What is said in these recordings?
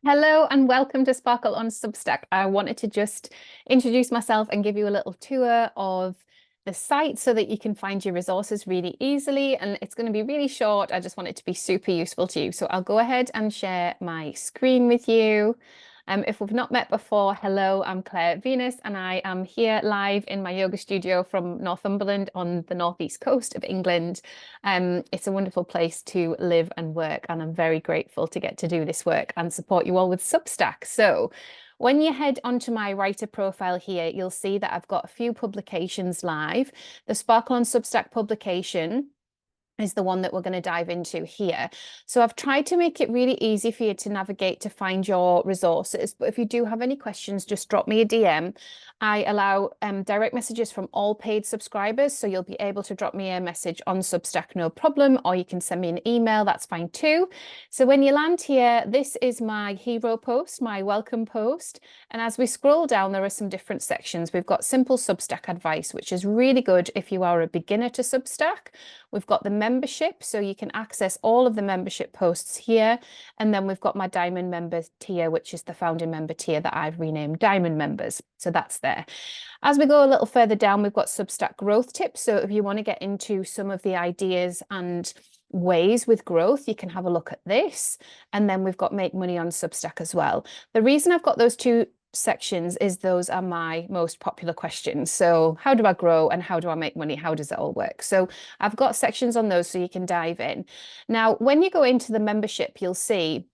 Hello and welcome to Sparkle on Substack. I wanted to just introduce myself and give you a little tour of the site so that you can find your resources really easily. And it's going to be really short. I just want it to be super useful to you. So I'll go ahead and share my screen with you. If we've not met before, hello, I'm Claire Venus, and I am here live in my yoga studio from Northumberland on the northeast coast of England. It's a wonderful place to live and work, and I'm very grateful to get to do this work and support you all with Substack. So when you head onto my writer profile here, you'll see that I've got a few publications live. The Sparkle on Substack publication is the one that we're going to dive into here. So I've tried to make it really easy for you to navigate to find your resources. But if you do have any questions, just drop me a DM. I allow direct messages from all paid subscribers. So you'll be able to drop me a message on Substack, no problem, or you can send me an email. That's fine too. So when you land here, this is my hero post, my welcome post. And as we scroll down, there are some different sections. We've got simple Substack advice, which is really good if you are a beginner to Substack. We've got the membership, so you can access all of the membership posts here. And then we've got my Diamond Members tier, which is the founding member tier that I've renamed Diamond Members. So that's there. As we go a little further down, we've got Substack growth tips. So if you want to get into some of the ideas and ways with growth, you can have a look at this. And then we've got make money on Substack as well. The reason I've got those two sections is those are my most popular questions. So how do I grow and how do I make money? How does it all work? So I've got sections on those so you can dive in. Now, when you go into the membership, you'll see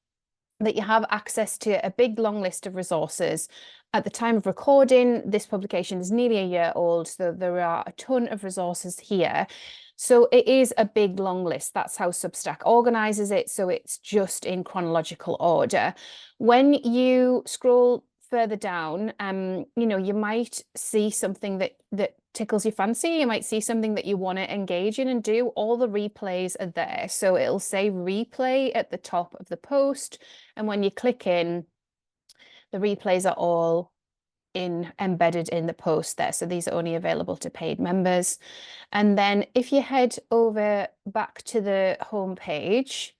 that you have access to a big long list of resources. At the time of recording, this publication is nearly a year old, so there are a ton of resources here. So it is a big long list. That's how Substack organizes it. So it's just in chronological order. When you scroll further down, you might see something that tickles your fancy. You might see something that you want to engage in and do. All the replays are there. So it'll say replay at the top of the post. And when you click in, the replays are all embedded in the post there. So these are only available to paid members. And then if you head over back to the home page,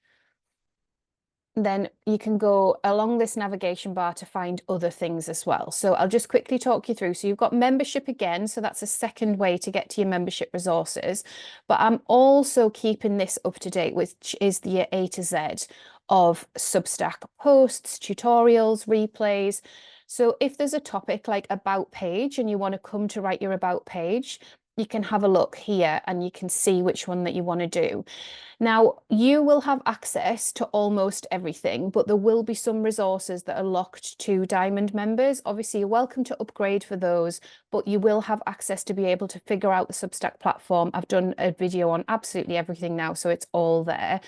then you can go along this navigation bar to find other things as well. So I'll just quickly talk you through. So you've got membership again. So that's a second way to get to your membership resources. But I'm also keeping this up to date, which is the A to Z of Substack posts, tutorials, replays. So if there's a topic like about page and you want to come to write your about page, you can have a look here and you can see which one that you want to do. Now, you will have access to almost everything, but there will be some resources that are locked to Diamond members. Obviously, you're welcome to upgrade for those, but you will have access to be able to figure out the Substack platform. I've done a video on absolutely everything now, so it's all there.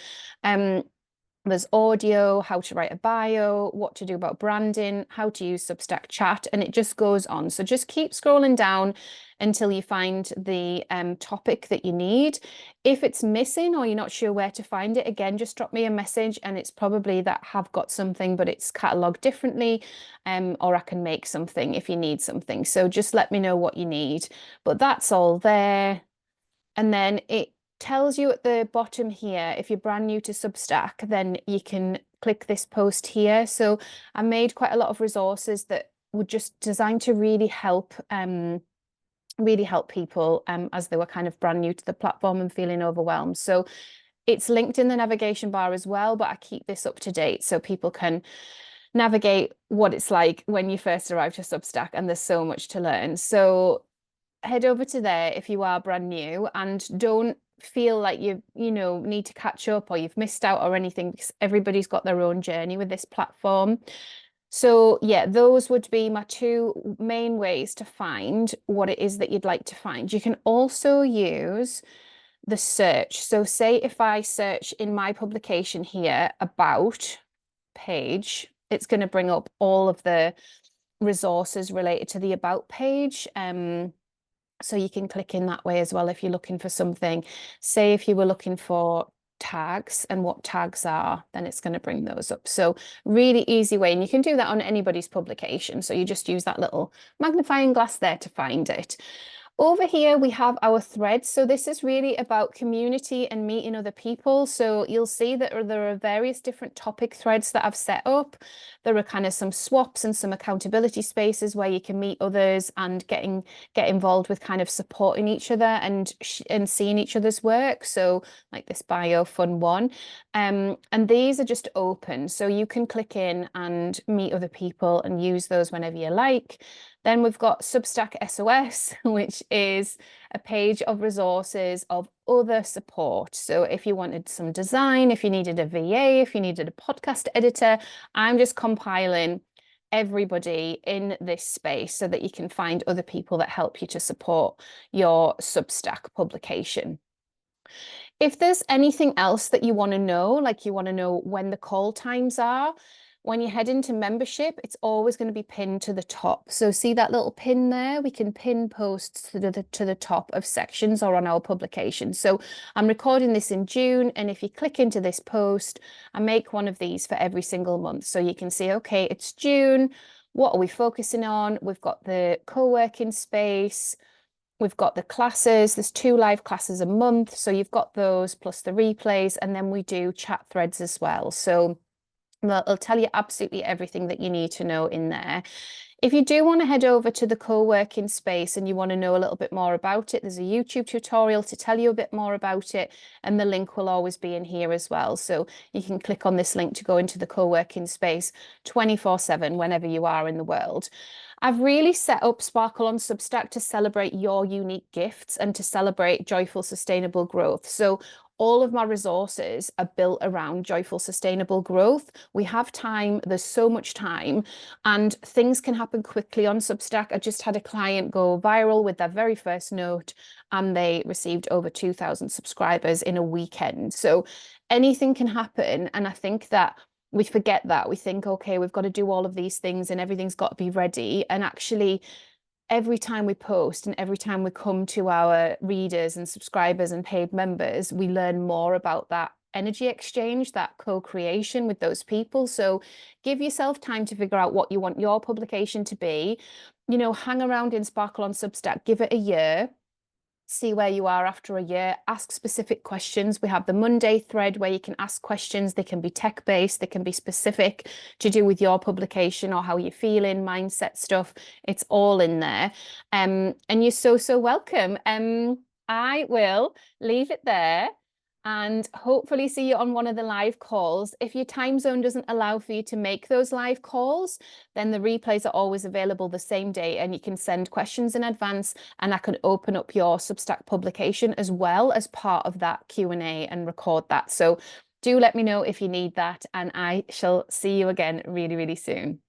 There's audio, how to write a bio, what to do about branding, how to use Substack chat, and it just goes on. So just keep scrolling down until you find the topic that you need. If it's missing or you're not sure where to find it, again, just drop me a message and it's probably that I have got something, but it's catalogued differently, or I can make something if you need something. So just let me know what you need. But that's all there. And then it tells you at the bottom here, if you're brand new to Substack, then you can click this post here. So I made quite a lot of resources that were just designed to really help people as they were kind of brand new to the platform and feeling overwhelmed. So it's linked in the navigation bar as well, but I keep this up to date so people can navigate what it's like when you first arrive to Substack, and there's so much to learn. So head over to there if you are brand new, and don't feel like you need to catch up or you've missed out or anything, because everybody's got their own journey with this platform. So yeah, those would be my two main ways to find what it is that you'd like to find. You can also use the search. So say if I search in my publication here about page, it's going to bring up all of the resources related to the about page. So you can click in that way as well if you're looking for something. Say if you were looking for tags and what tags are, then it's going to bring those up. So really easy way, and you can do that on anybody's publication. So you just use that little magnifying glass there to find it. Over here, we have our threads. So this is really about community and meeting other people. So you'll see that there are various different topic threads that I've set up. There are kind of some swaps and some accountability spaces where you can meet others and get involved with kind of supporting each other and seeing each other's work. So like this bio fun one. And these are just open. So you can click in and meet other people and use those whenever you like. Then we've got Substack SOS, which is a page of resources of other support. So if you wanted some design, if you needed a VA, if you needed a podcast editor, I'm just compiling everybody in this space so that you can find other people that help you to support your Substack publication. If there's anything else that you want to know, like you want to know when the call times are, when you head into membership, it's always going to be pinned to the top. So see that little pin there? We can pin posts to the top of sections or on our publication. So I'm recording this in June, and if you click into this post, I make one of these for every single month. So you can see, okay, it's June. What are we focusing on? We've got the co-working space. We've got the classes. There's 2 live classes a month. So you've got those plus the replays, and then we do chat threads as well. So it'll tell you absolutely everything that you need to know in there. If you do want to head over to the co-working space and you want to know a little bit more about it, there's a YouTube tutorial to tell you a bit more about it, and the link will always be in here as well. So you can click on this link to go into the co-working space 24/7 whenever you are in the world. I've really set up Sparkle on Substack to celebrate your unique gifts and to celebrate joyful, sustainable growth. So all of my resources are built around joyful, sustainable growth. We have time, there's so much time, and things can happen quickly on Substack. I just had a client go viral with their very first note, and they received over 2,000 subscribers in a weekend. So anything can happen. And I think that we forget that. We think, okay, we've got to do all of these things and everything's got to be ready. And actually, every time we post and every time we come to our readers and subscribers and paid members, we learn more about that energy exchange, that co-creation with those people. So give yourself time to figure out what you want your publication to be. You know, hang around in Sparkle on Substack, give it a year. See where you are after a year, ask specific questions. We have the Monday thread where you can ask questions. They can be tech-based, they can be specific to do with your publication or how you're feeling, mindset stuff. It's all in there. And you're so welcome. I will leave it there and hopefully see you on one of the live calls. If your time zone doesn't allow for you to make those live calls, then the replays are always available the same day, and you can send questions in advance, and I can open up your Substack publication as well as part of that Q&A and record that. So do let me know if you need that, and I shall see you again really, really soon.